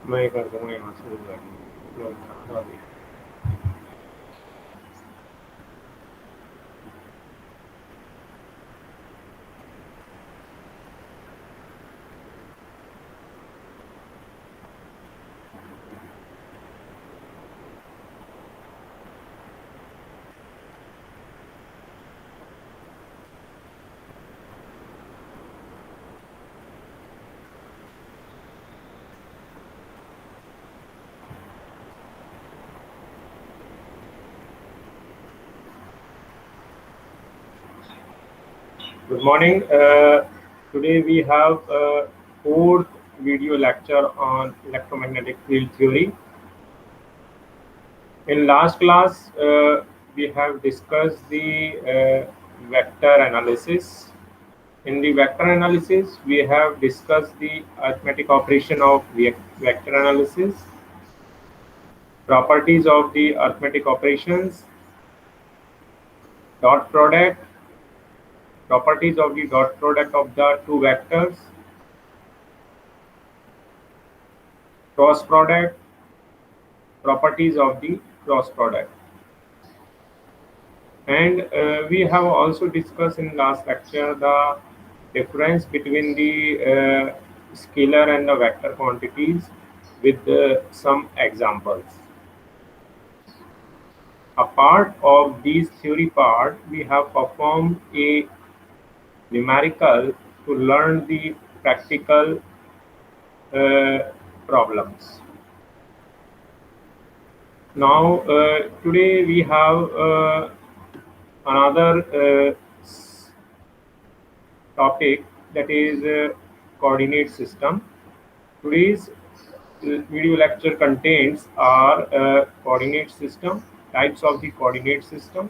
मैं कर दूंगा यहाँ से गाड़ी। Good morning. Today we have a fourth video lecture on electromagnetic field theory. In last class, we have discussed the vector analysis. In the vector analysis, we have discussed the arithmetic operation of vector analysis, properties of the arithmetic operations, dot product, properties of the dot product of the two vectors, cross product, properties of the cross product. And we have also discussed in last lecture the difference between the scalar and the vector quantities with some examples. A part of these theory part, we have performed a numerical to learn the practical problems. Now, today we have another topic, that is coordinate system. Today's video lecture contains our coordinate system, types of the coordinate system,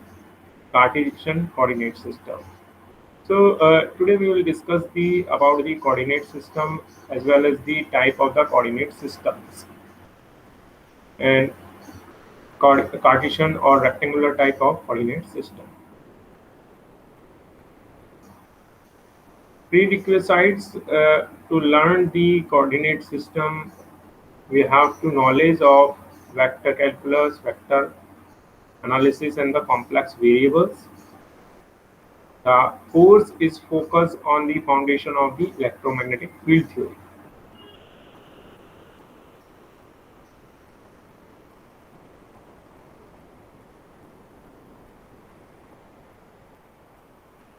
Cartesian coordinate system. So today we will discuss the about the coordinate system as well as the type of the coordinate systems and Cartesian or rectangular type of coordinate system. Prerequisites to learn the coordinate system, we have to knowledge of vector calculus, vector analysis and the complex variables. The course is focused on the foundation of the electromagnetic field theory.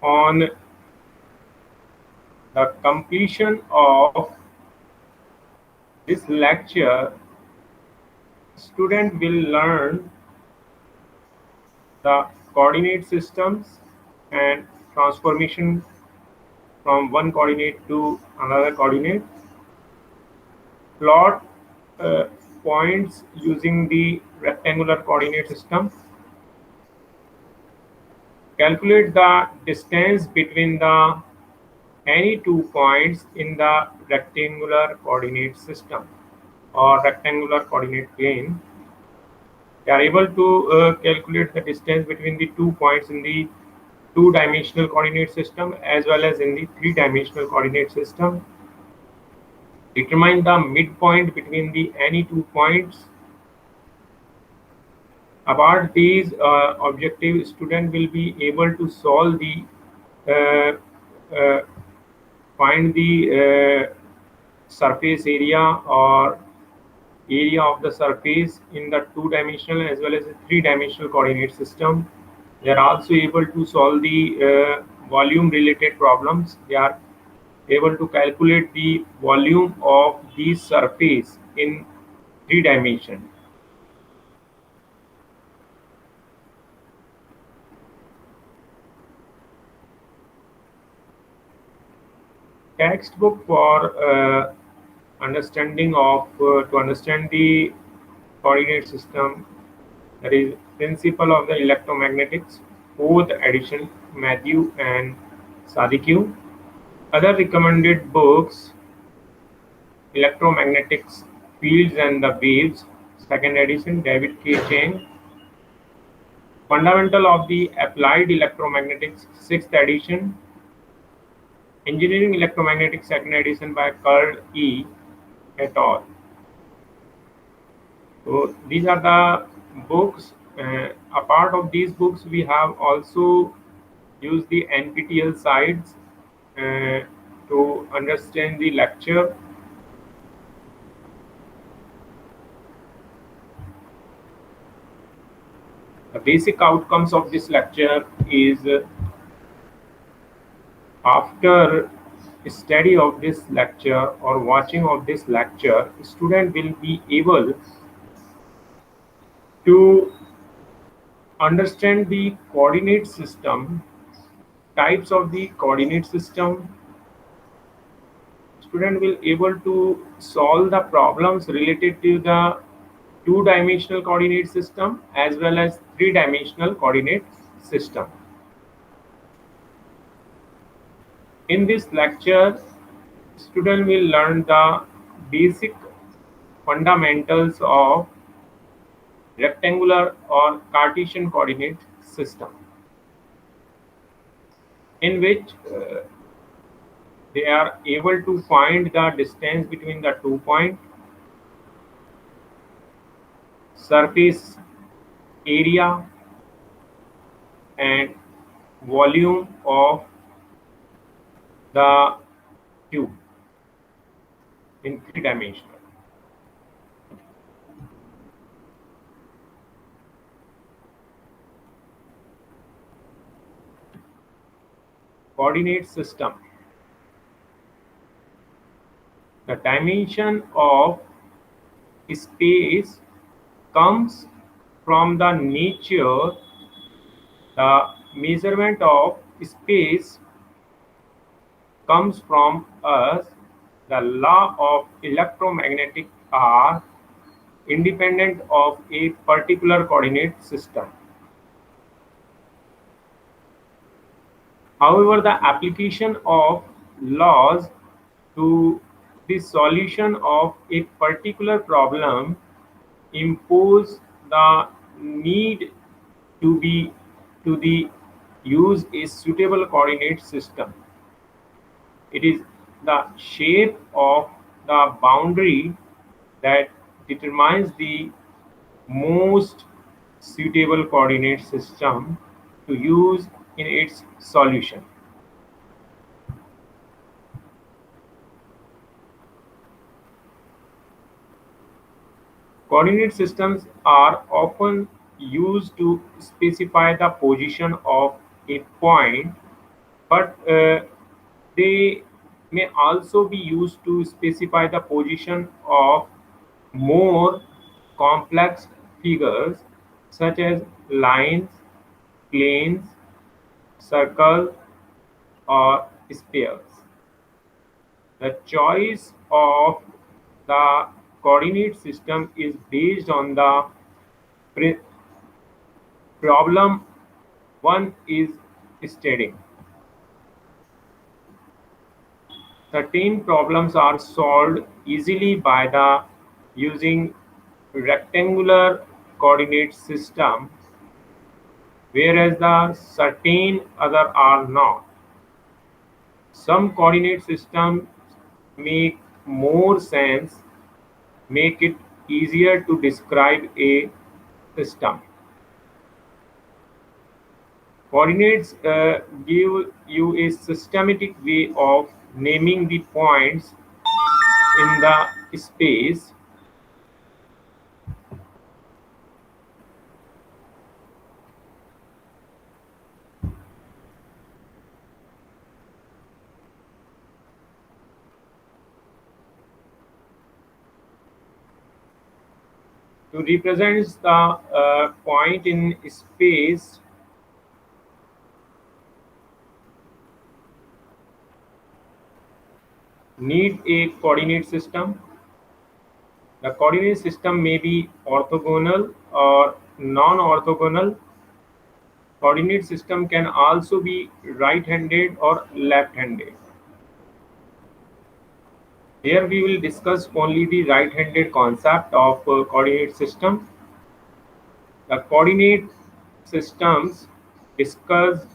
On the completion of this lecture, student will learn the coordinate systems and transformation from one coordinate to another coordinate, plot uh, points using the rectangular coordinate system, calculate the distance between the any 2 points in the rectangular coordinate system or rectangular coordinate plane. They are able to calculate the distance between the 2 points in the two-dimensional coordinate system as well as in the three-dimensional coordinate system. Determine the midpoint between the any 2 points. About these objectives, student will be able to solve the uh, find the surface area or area of the surface in the two-dimensional as well as the three-dimensional coordinate system. They are also able to solve the volume related problems. They are able to calculate the volume of the surface in three dimension. Textbook for understanding of to understand the coordinate system, that is Principle of the Electromagnetics, fourth edition, Matthew and Sadiku. Other recommended books, Electromagnetics, Fields and the Waves, second edition, David K. Chang. Fundamental of the Applied Electromagnetics, sixth edition, Engineering Electromagnetics, second edition by Carl E. et al. So these are the books. A part of these books, we have also used the NPTEL sites to understand the lecture. The basic outcomes of this lecture is after study of this lecture or watching of this lecture, student will be able to understand the coordinate system, types of the coordinate system. Student will able to solve the problems related to the two-dimensional coordinate system as well as three-dimensional coordinate system. In this lecture, student will learn the basic fundamentals of rectangular or Cartesian coordinate system, in which they are able to find the distance between the 2 points, surface area, and volume of the cube in three-dimensional. Coordinate system. The dimension of space comes from the nature. The measurement of space comes from us. The law of electromagnetic are independent of a particular coordinate system. However, the application of laws to the solution of a particular problem impose the need to be to the use a suitable coordinate system. It is the shape of the boundary that determines the most suitable coordinate system to use in its solution. Coordinate systems are often used to specify the position of a point, but they may also be used to specify the position of more complex figures such as lines, planes, circles, or spheres. The choice of the coordinate system is based on the pre- problem one is studying. Certain problems are solved easily by the using rectangular coordinate system, whereas the certain other are not. Some coordinate systems make more sense, make it easier to describe a system. Coordinates give you a systematic way of naming the points in the space. To represent the point in space, need a coordinate system. The coordinate system may be orthogonal or non-orthogonal. Coordinate system can also be right-handed or left-handed. Here we will discuss only the right-handed concept of coordinate system. The coordinate systems discussed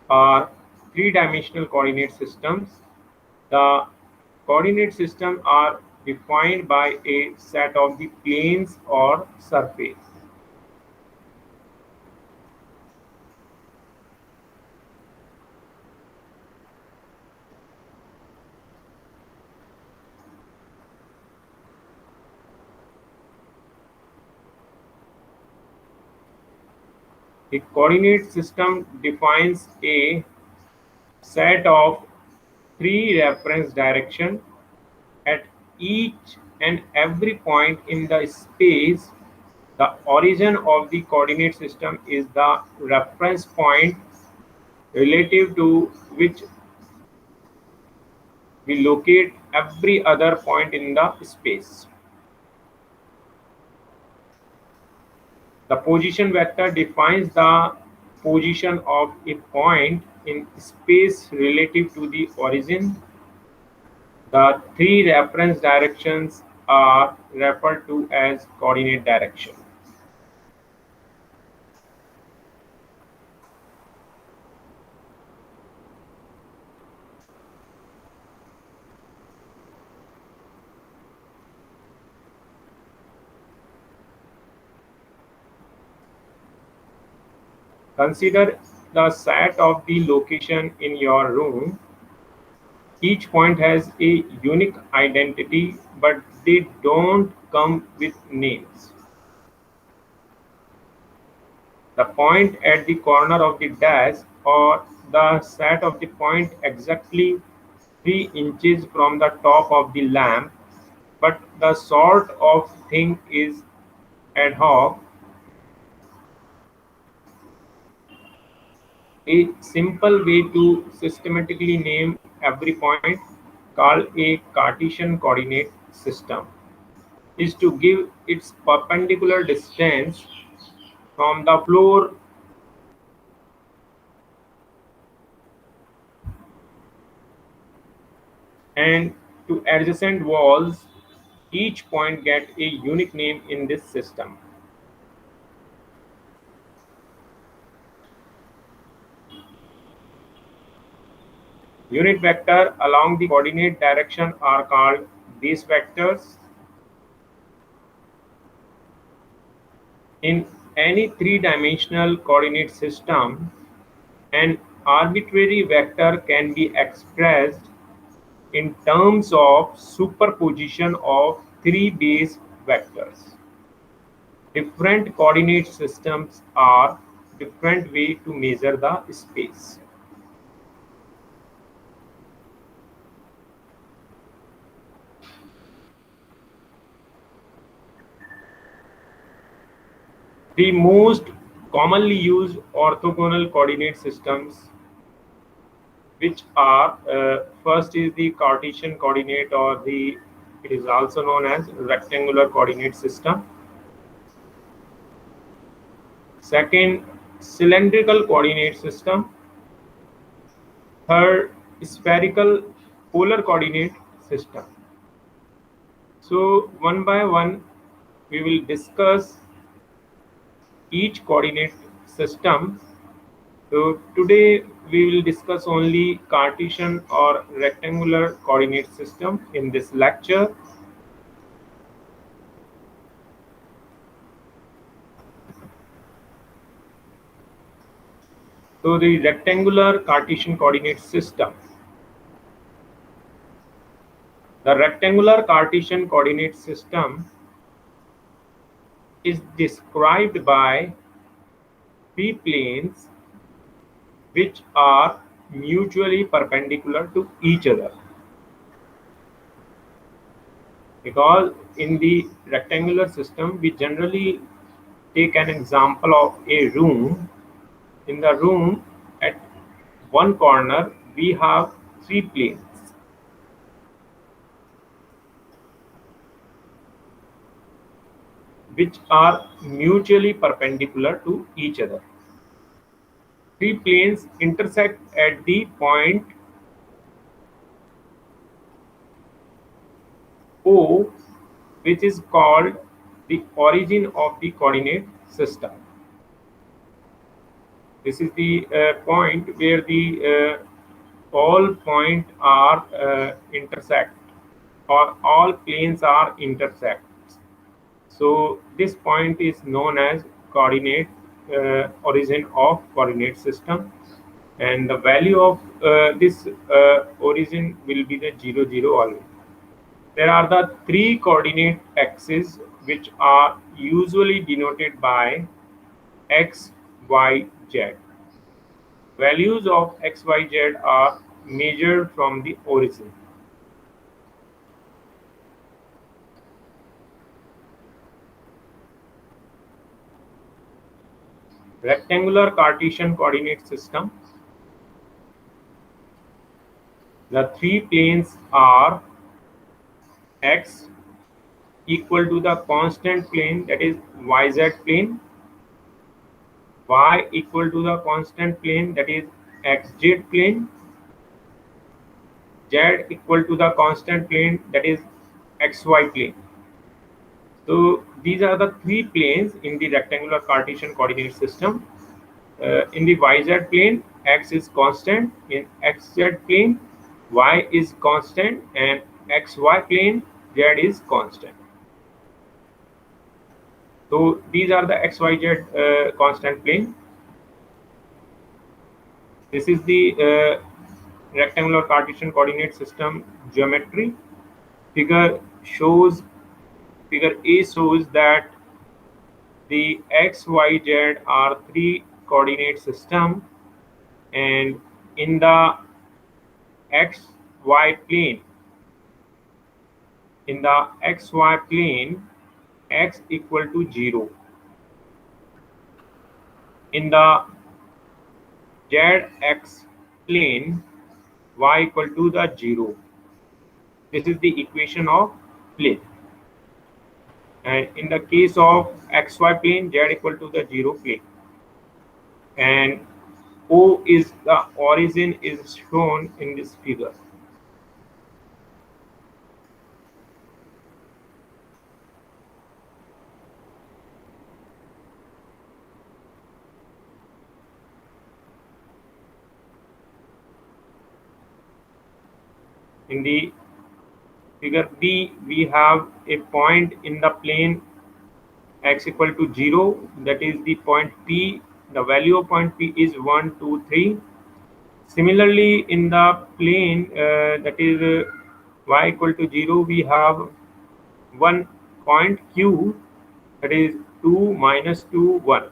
are three-dimensional coordinate systems. The coordinate systems are defined by a set of the planes or surface. The coordinate system defines a set of three reference directions at each and every point in the space. The origin of the coordinate system is the reference point relative to which we locate every other point in the space. The position vector defines the position of a point in space relative to the origin. The three reference directions are referred to as coordinate direction. Consider the set of the location in your room. Each point has a unique identity, but they don't come with names. The point at the corner of the desk, or the set of the point exactly 3 inches from the top of the lamp, but the sort of thing is ad hoc. A simple way to systematically name every point, called a Cartesian coordinate system, is to give its perpendicular distance from the floor and to adjacent walls. Each point gets a unique name in this system. Unit vector along the coordinate direction are called base vectors. In any three-dimensional coordinate system, an arbitrary vector can be expressed in terms of superposition of three base vectors. Different coordinate systems are different way to measure the space. The most commonly used orthogonal coordinate systems, which are first is the Cartesian coordinate, or the it is also known as rectangular coordinate system. Second, cylindrical coordinate system. Third, spherical polar coordinate system. So one by one, we will discuss each coordinate system. So today we will discuss only Cartesian or rectangular coordinate system in this lecture. So the rectangular Cartesian coordinate system. The rectangular Cartesian coordinate system is described by three planes which are mutually perpendicular to each other. Because in the rectangular system, we generally take an example of a room. In the room, at one corner, we have three planes which are mutually perpendicular to each other. Three planes intersect at the point O, which is called the origin of the coordinate system. This is the point where the all point are intersect. or all planes are intersects. So this point is known as coordinate origin of coordinate system, and the value of this origin will be the 0 0 always. There are the three coordinate axes which are usually denoted by x, y, z. Values of x, y, z are measured from the origin. Rectangular Cartesian coordinate system. The three planes are x equal to the constant plane, that is yz plane, y equal to the constant plane, that is xz plane, z equal to the constant plane, that is xy plane. So these are the three planes in the rectangular Cartesian coordinate system. In the yz plane, x is constant. In xz plane, y is constant, and xy plane, z is constant. So these are the xyz constant plane. This is the rectangular Cartesian coordinate system geometry. Figure shows Figure A shows that the x, y, z are three coordinate system, and in the x, y plane, in the xy plane, x equal to 0. In the zx plane, y equal to the 0. This is the equation of plane. And in the case of xy plane, z equal to the 0 plane. And O is the origin is shown in this figure. In the figure B, we have a point in the plane x equal to 0, that is the point P. The value of point P is 1, 2, 3. Similarly, in the plane that is y equal to 0, we have one point Q, that is 2, minus 2, 1.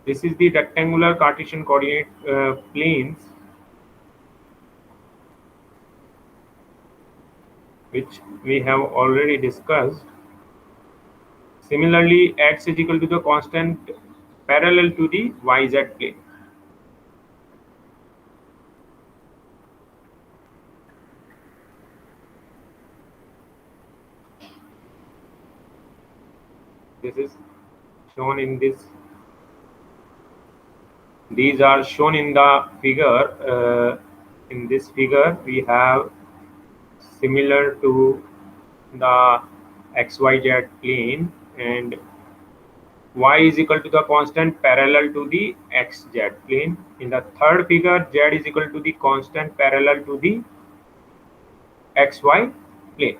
This is the rectangular Cartesian coordinate planes, which we have already discussed. Similarly, x is equal to the constant parallel to the yz plane. This is shown in this. These are shown in the figure. In this figure, we have similar to the xyz plane, and y is equal to the constant parallel to the xz plane. In the third figure, z is equal to the constant parallel to the xy plane.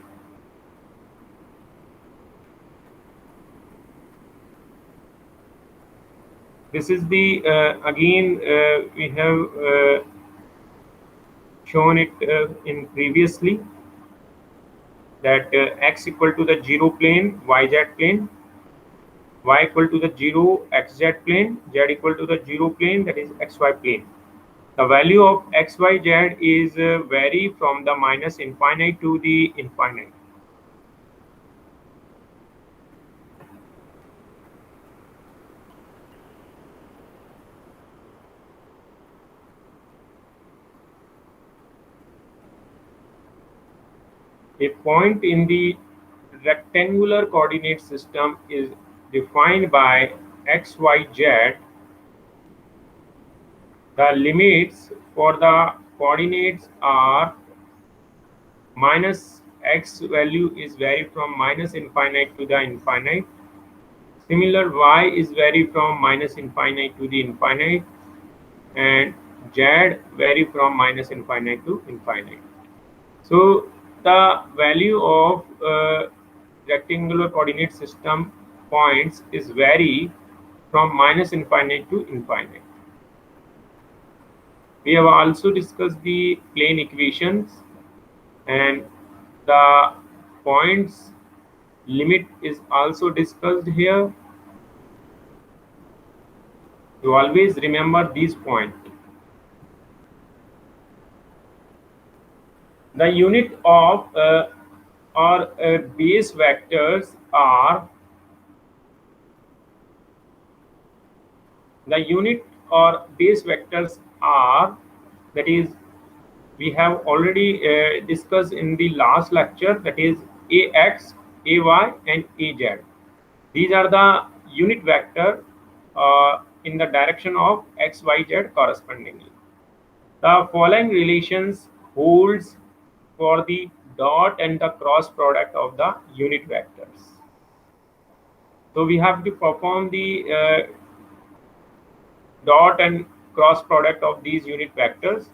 This is the again we have shown it in previously, that x equal to the 0 plane, yz plane, y equal to the 0 xz plane, z equal to the 0 plane, that is xy plane. The value of x, y, z is vary from the minus infinite to the infinite. A point in the rectangular coordinate system is defined by x, y, z. The limits for the coordinates are minus x value is vary from minus infinite to the infinite. Similar, y is vary from minus infinite to the infinite, and z vary from minus infinite to infinite. So the value of rectangular coordinate system points is vary from minus infinite to infinite. We have also discussed the plane equations, and the points limit is also discussed here. You always remember these points. The unit of or base vectors are the unit or base vectors are, that is, we have already discussed in the last lecture, that is ax, ay, and az. These are the unit vector in the direction of x, y, z correspondingly. The following relations holds for the dot and the cross product of the unit vectors. So we have to perform the dot and cross product of these unit vectors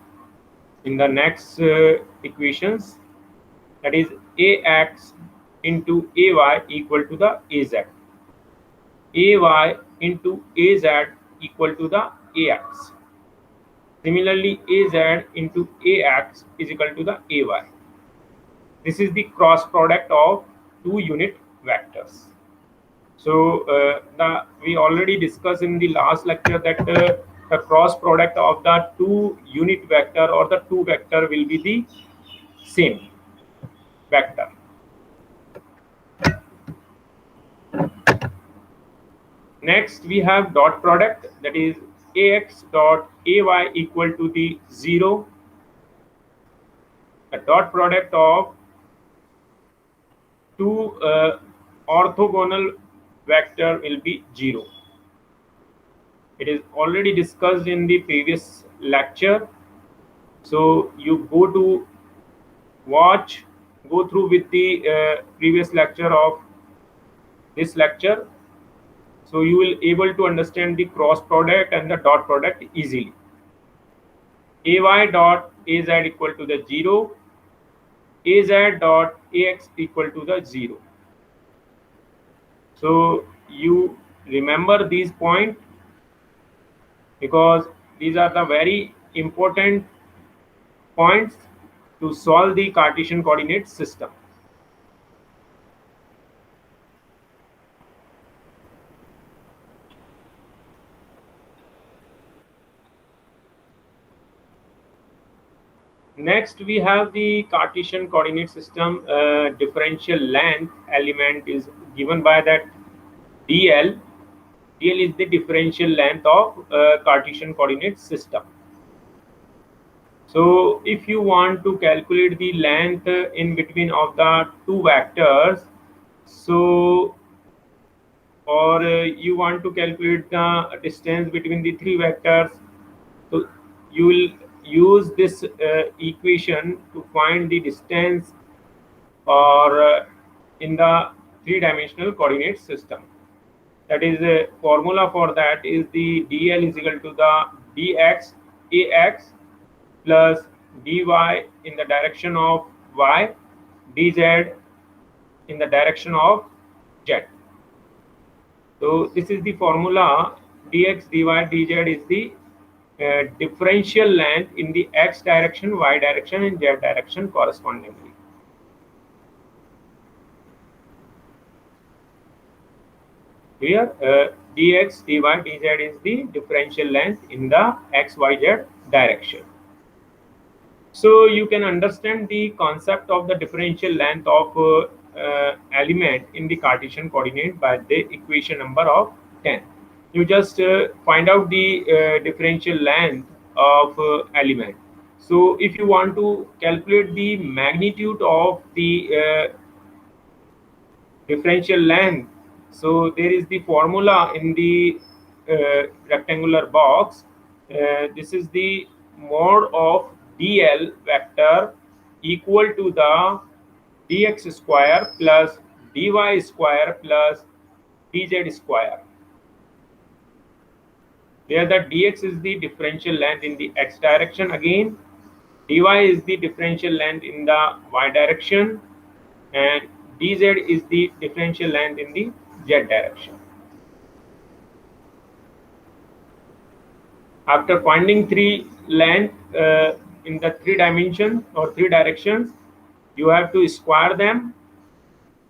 in the next equations, that is ax into ay equal to the az, ay into az equal to the ax. Similarly, az into ax is equal to the ay. This is the cross product of two unit vectors. So we already discussed in the last lecture that the cross product of the two unit vector or the two vector will be the same vector. Next, we have dot product, that is ax dot ay equal to the 0. The dot product of two orthogonal vector will be 0. It is already discussed in the previous lecture. So you go through with the previous lecture of this lecture. So you will able to understand the cross product and the dot product easily. Ay dot az equal to the 0, az dot ax equal to the 0. So you remember these points because these are the very important points to solve the Cartesian coordinate system. Next, we have the Cartesian coordinate system. Differential length element is given by that dl. dl is the differential length of Cartesian coordinate system. So if you want to calculate the length in between of the two vectors, so or you want to calculate the distance between the three vectors, so you will use this equation to find the distance or in the three-dimensional coordinate system. That is, a formula for that is the dl is equal to the dx ax plus dy in the direction of y, dz in the direction of z. So this is the formula. Dx, dy, dz is the differential length in the x direction, y direction, and z direction correspondingly. Here, dx, dy, dz is the differential length in the x, y, z direction. So you can understand the concept of the differential length of element in the Cartesian coordinate by the equation number of 10. You just find out the differential length of element. So if you want to calculate the magnitude of the differential length, so there is the formula in the rectangular box. This is the mod of dl vector equal to the dx square plus dy square plus dz square, where the dx is the differential length in the x direction. Again, dy is the differential length in the y direction, and dz is the differential length in the z direction. After finding three length in the three dimensions or three directions, you have to square them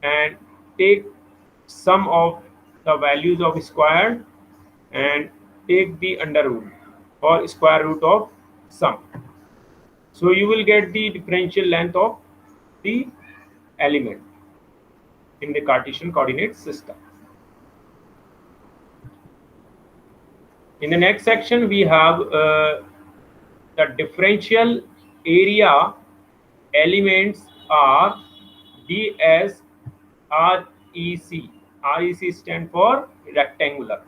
and take sum of the values of square and take the under root or square root of sum. So you will get the differential length of the element in the Cartesian coordinate system. In the next section, we have the differential area elements are ds REC. REC stand for rectangular,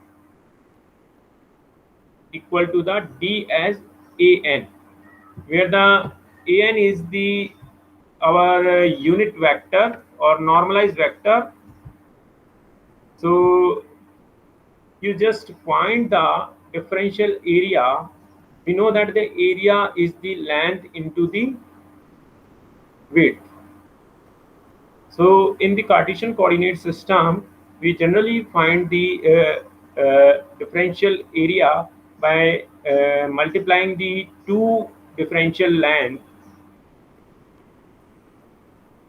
equal to the d as an, where the an is the our unit vector or normalized vector. So you just find the differential area. We know that the area is the length into the width. So in the Cartesian coordinate system, we generally find the differential area by multiplying the two differential length,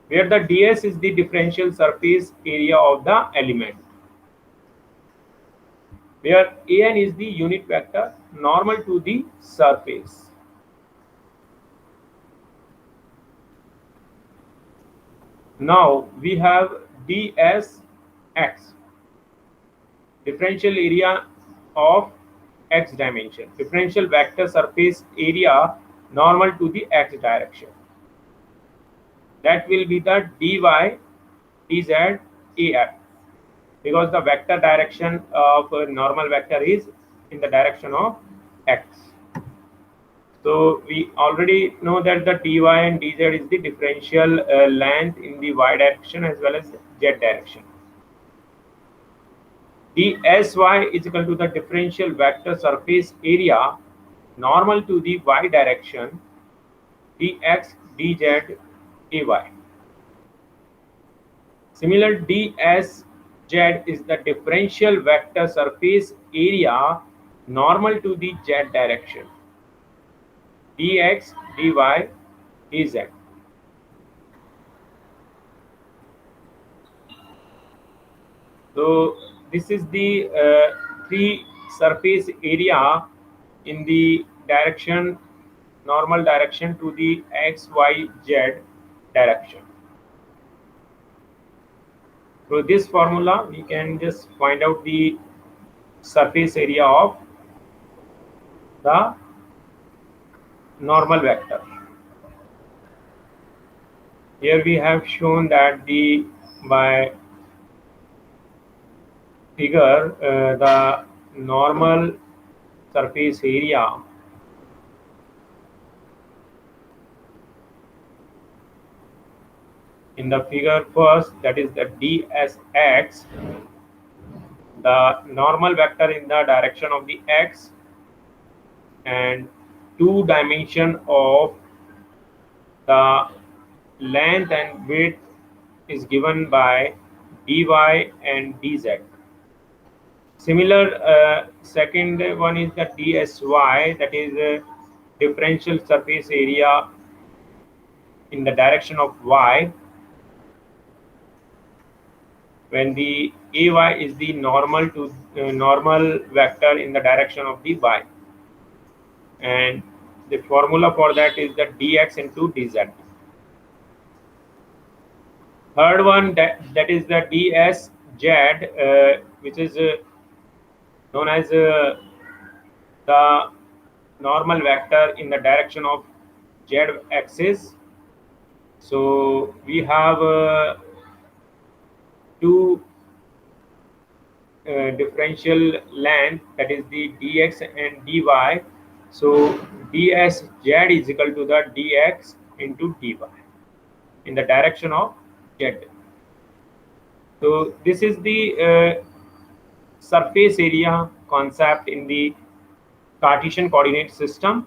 where the ds is the differential surface area of the element, where an is the unit vector normal to the surface. Now we have dsx, differential area of x dimension, differential vector surface area normal to the x direction. That will be the dy dz af, because the vector direction of a normal vector is in the direction of x. So we already know that the dy and dz is the differential length in the y direction as well as z direction. dsy is equal to the differential vector surface area normal to the y direction, dx dz ay. Similar, ds z is the differential vector surface area normal to the z direction, dx dy dz. So this is the three surface area in the direction, normal direction to the x, y, z direction. Through this formula, we can just find out the surface area of the normal vector. Here we have shown that the by figure the normal surface area in the figure first, that is the dsx, the normal vector in the direction of the x, and two dimension of the length and width is given by dy and dz. Similar, second one is the dsy, that is a differential surface area in the direction of y, when the ay is the normal to normal vector in the direction of the y, and the formula for that is the dx into dz. Third one, that is the dsz, which is known as the normal vector in the direction of z axis. So we have two differential length, that is the dx and dy. So dsz is equal to the dx into dy in the direction of z. So this is the surface area concept in the Cartesian coordinate system.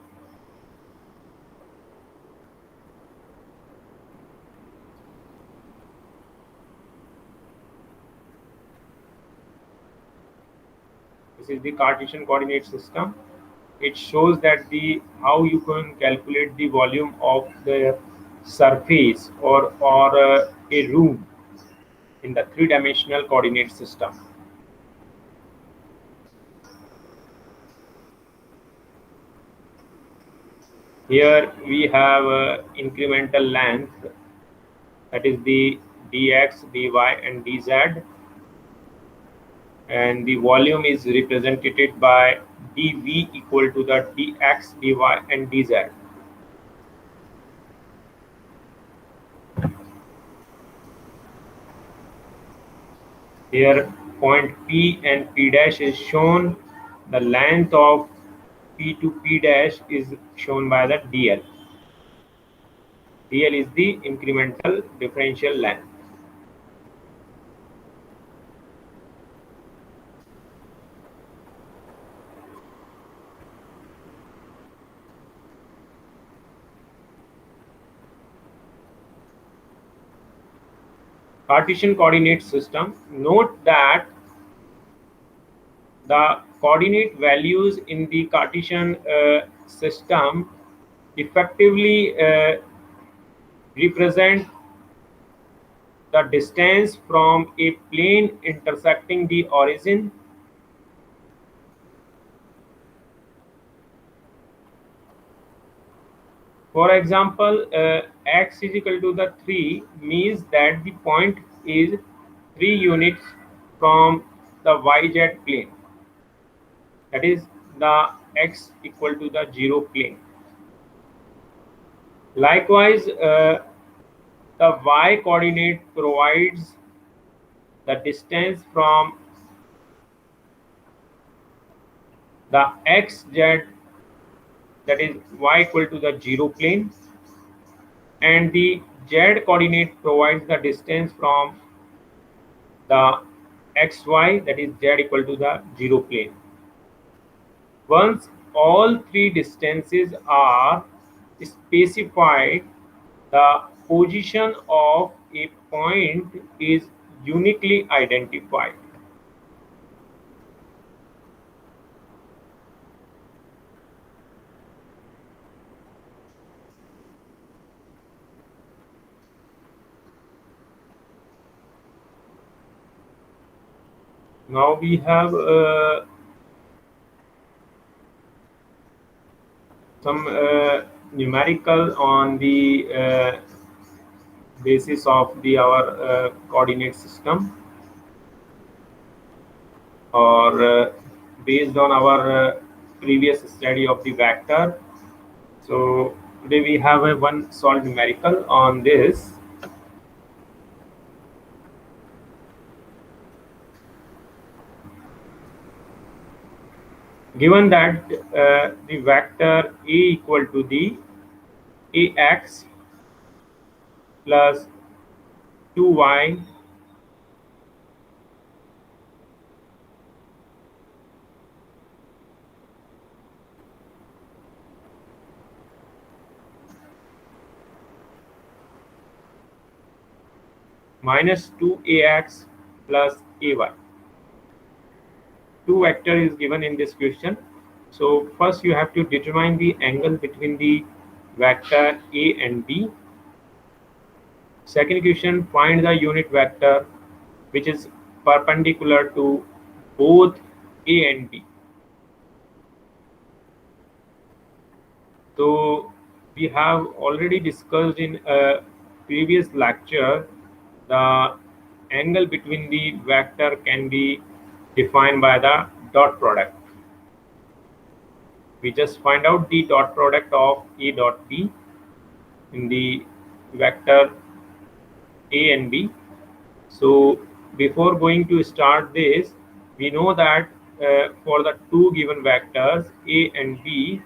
This is the Cartesian coordinate system. It shows that the how you can calculate the volume of the surface or a room in the three-dimensional coordinate system. Here we have incremental length, that is the dx, dy, and dz, and the volume is represented by dv equal to the dx, dy, and dz. Here point P and P dash is shown. The length of P to P dash is shown by the dl. dl is the incremental differential length. Cartesian coordinate system. Note that the coordinate values in the Cartesian system effectively represent the distance from a plane intersecting the origin. For example, x is equal to the 3 means that the point is 3 units from the yz plane, that is the x equal to the 0 plane. Likewise, the y coordinate provides the distance from the xz, that is y equal to the 0 plane, and the z coordinate provides the distance from the xy, that is z equal to the 0 plane. Once all three distances are specified, the position of a point is uniquely identified. Now we have some numerical on the basis of the our coordinate system, or based on our previous study of the vector. So today we have a one solved numerical on this. Given that the vector a equal to the ax plus 2y minus 2ax plus ay. Two vector is given in this question. So first you have to determine the angle between the vector a and b. Second question, find the unit vector which is perpendicular to both a and b. So we have already discussed in a previous lecture the angle between the vector can be defined by the dot product. We just find out the dot product of a dot b in the vector a and b. So before going to start this, we know that for the two given vectors a and b,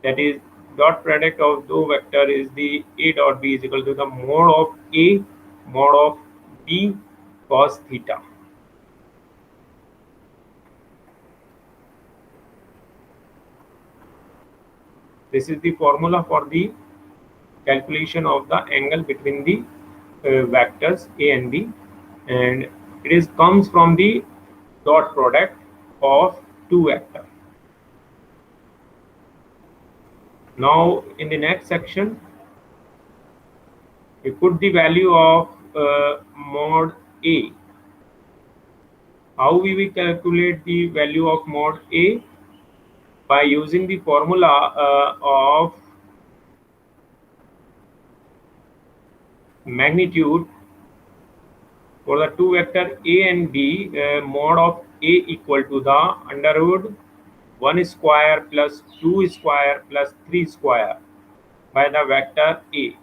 that is dot product of those vector is the a dot b is equal to the mod of a mod of b cos theta. This is the formula for the calculation of the angle between the vectors A and B, and it is comes from the dot product of two vectors. Now in the next section, we put the value of mod A. How we will calculate the value of mod A? By using the formula of magnitude for the two vector A and B. Mod of A equal to the under root 1 square plus 2 square plus 3 square by the vector A.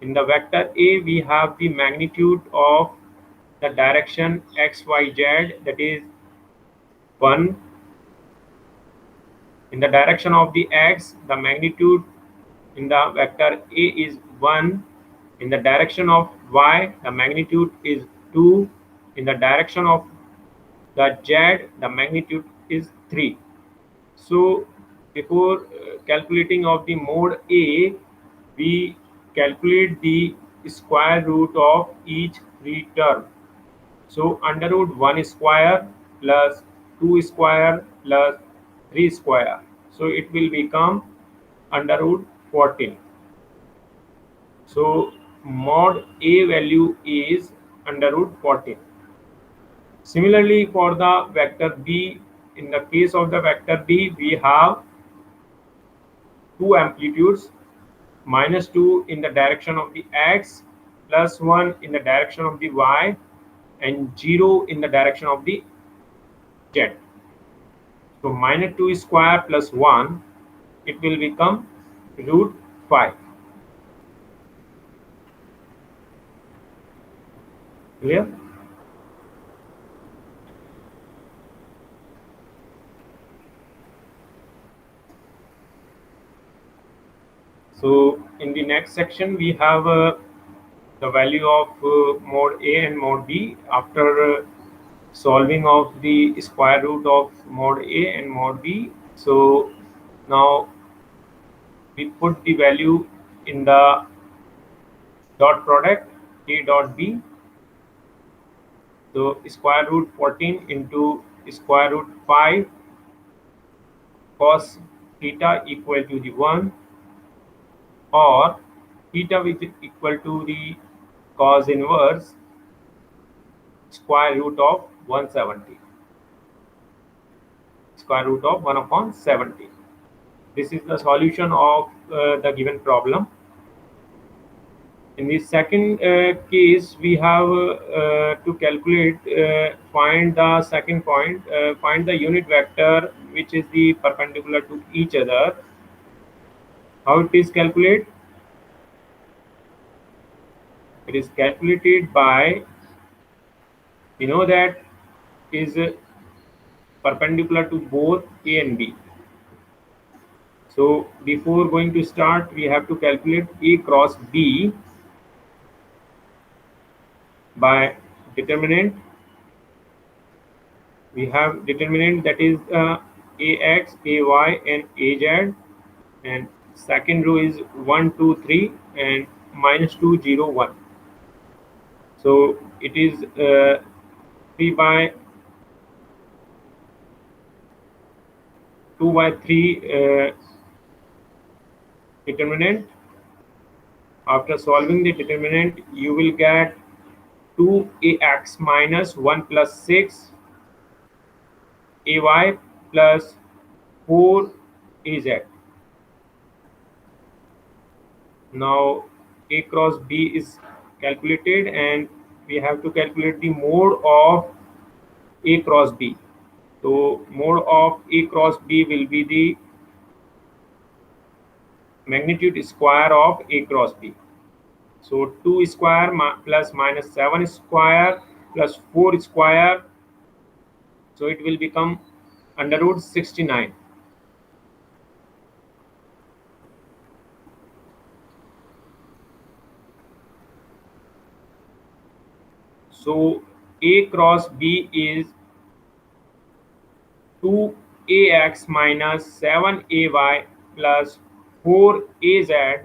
In the vector A, we have the magnitude of the direction x, y, z, that is 1. In the direction of the x, the magnitude in the vector A is 1. In the direction of y, the magnitude is 2. In the direction of the z, the magnitude is 3. So before calculating of the mod A, we calculate the square root of each free term. So under root 1 square plus 2 square plus 3 square. So it will become under root 14. So mod A value is under root 14. Similarly, for the vector B, in the case of the vector B, we have two amplitudes, -2 in the direction of the x, +1 in the direction of the y, and 0 in the direction of the z. So -2 square plus 1, it will become root 5. Clear? So in the next section, we have the value of mod A and mod B after solving of the square root of mod A and mod B. So now we put the value in the dot product A dot B. So square root 14 into square root 5 cos theta equal to the 1, or theta is equal to the cos inverse square root of 170. Square root of 1 upon 70. This is the solution of the given problem. In the second case, we have to calculate, find the second point, find the unit vector which is the perpendicular to each other. How it is calculated? It is calculated by, you know, that is perpendicular to both A and B. So before going to start, we have to calculate A cross B by determinant. We have determinant, that is ax, ay, and az, and second row is 1, 2, 3, and -2, 0, 1. So it is 3 by 2 by 3 determinant. After solving the determinant, you will get 2ax minus 1 plus 6 ay plus 4 az. Now A cross B is calculated, and we have to calculate the mode of A cross B. So mode of A cross B will be the magnitude square of A cross B. So 2 square plus minus 7 square plus 4 square. So it will become under root 69. So A cross B is 2ax minus 7ay plus 4az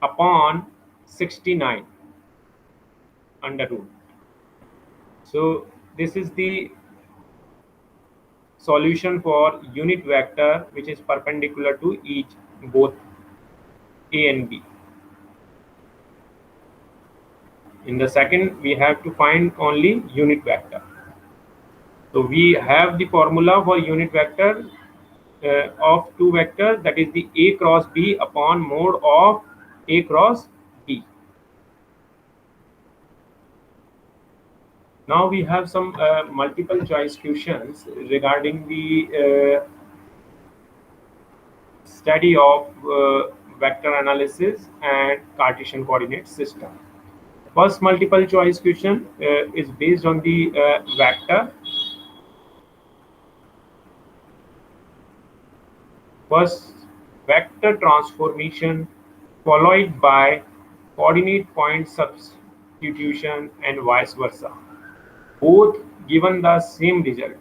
upon 69 under root. So this is the solution for unit vector which is perpendicular to each both a and b. In the second, we have to find only unit vector. So we have the formula for unit vector of two vectors, that is the a cross b upon mode of a cross b. Now we have some multiple choice questions regarding the study of vector analysis and Cartesian coordinate system. First multiple choice question is based on the vector. First, vector transformation followed by coordinate point substitution and vice versa. Both given the same result.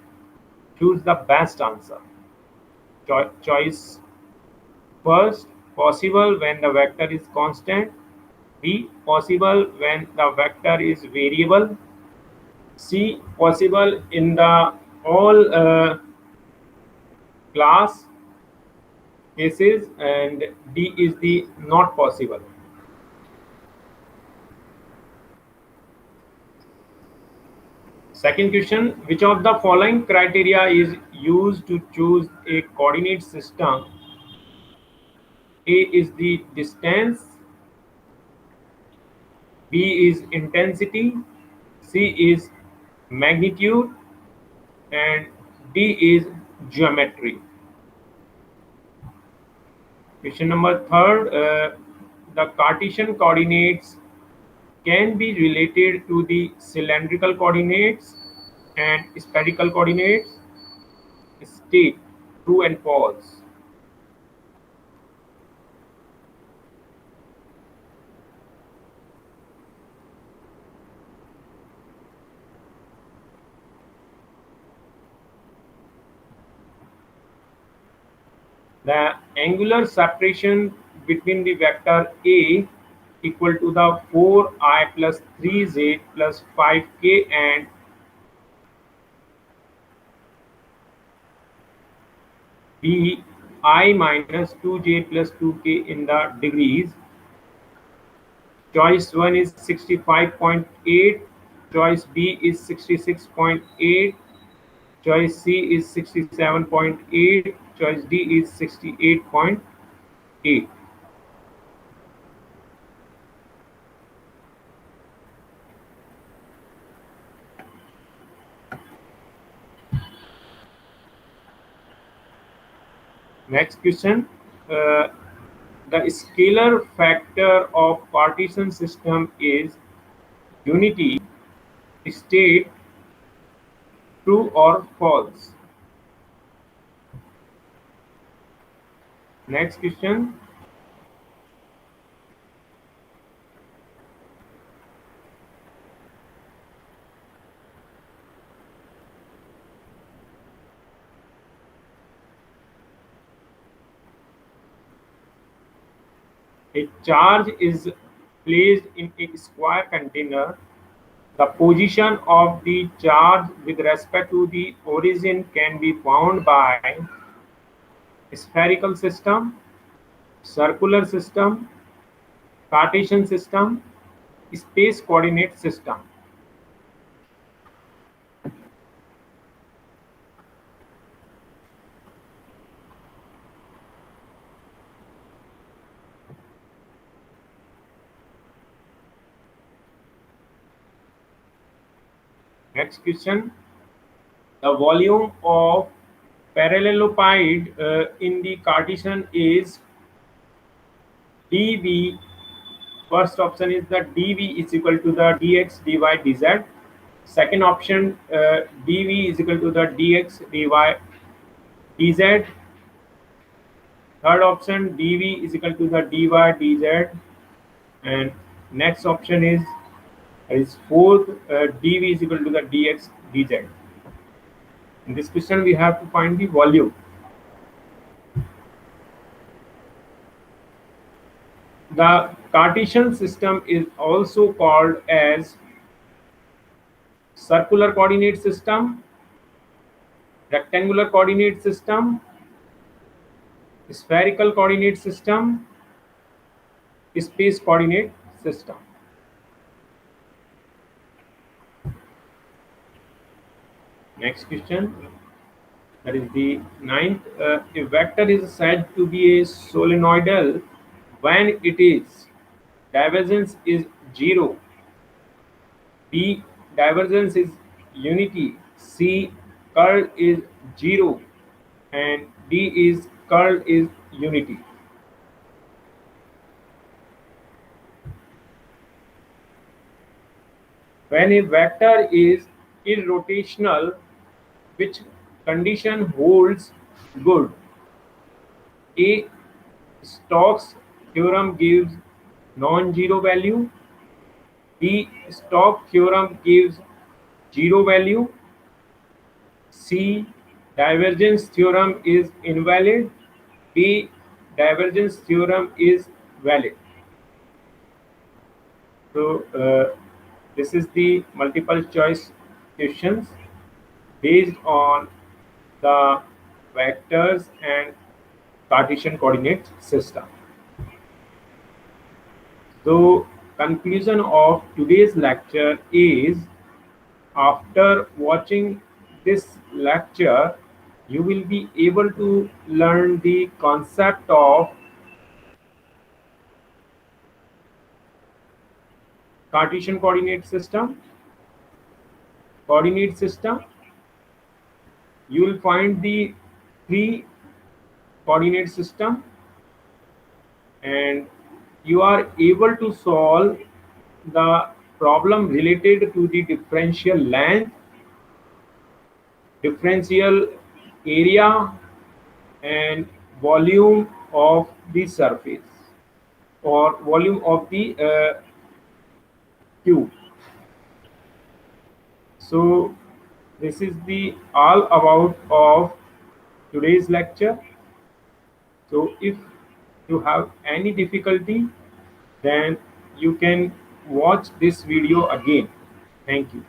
Choose the best answer. Choice first, possible when the vector is constant. B, possible when the vector is variable. C, possible in the all class cases, and D is the not possible. Second question, which of the following criteria is used to choose a coordinate system? A is the distance, B is intensity, C is magnitude, and D is geometry. Question number third, the Cartesian coordinates can be related to the cylindrical coordinates and spherical coordinates. State true and false. The angular separation between the vector A equal to the 4i plus 3z plus 5k and B I minus 2j plus 2k in the degrees. Choice 1 is 65.8, choice B is 66.8, choice C is 67.8, choice D is 68.8. Next question. The scalar factor of Cartesian system is unity. State true or false. Next question. A charge is placed in a square container. The position of the charge with respect to the origin can be found by spherical system, circular system, Cartesian system, space coordinate system. Next question. The volume of parallelepiped in the Cartesian is dV. First option is that dV is equal to the dx dy dz. Second option, dV is equal to the dx dy dz. Third option, dV is equal to the dy dz. And next option is fourth, dV is equal to the dx dz. In this question, we have to find the volume. The Cartesian system is also called as circular coordinate system, rectangular coordinate system, spherical coordinate system, space coordinate system. Next question, that is the ninth. A vector is said to be a solenoidal when it is divergence is zero, B divergence is unity, C curl is zero, and D is curl is unity. When a vector is irrotational, which condition holds good? A. Stokes theorem gives non-zero value. B. Stokes theorem gives zero value. C. Divergence theorem is invalid. D. Divergence theorem is valid. So this is the multiple choice questions based on the vectors and Cartesian coordinate system. So conclusion of today's lecture is, after watching this lecture, you will be able to learn the concept of Cartesian coordinate system. You will find the three coordinate system, and you are able to solve the problem related to the differential length, differential area, and volume of the surface, or volume of the cube. So this is the all about of today's lecture. So if you have any difficulty, then you can watch this video again. Thank you.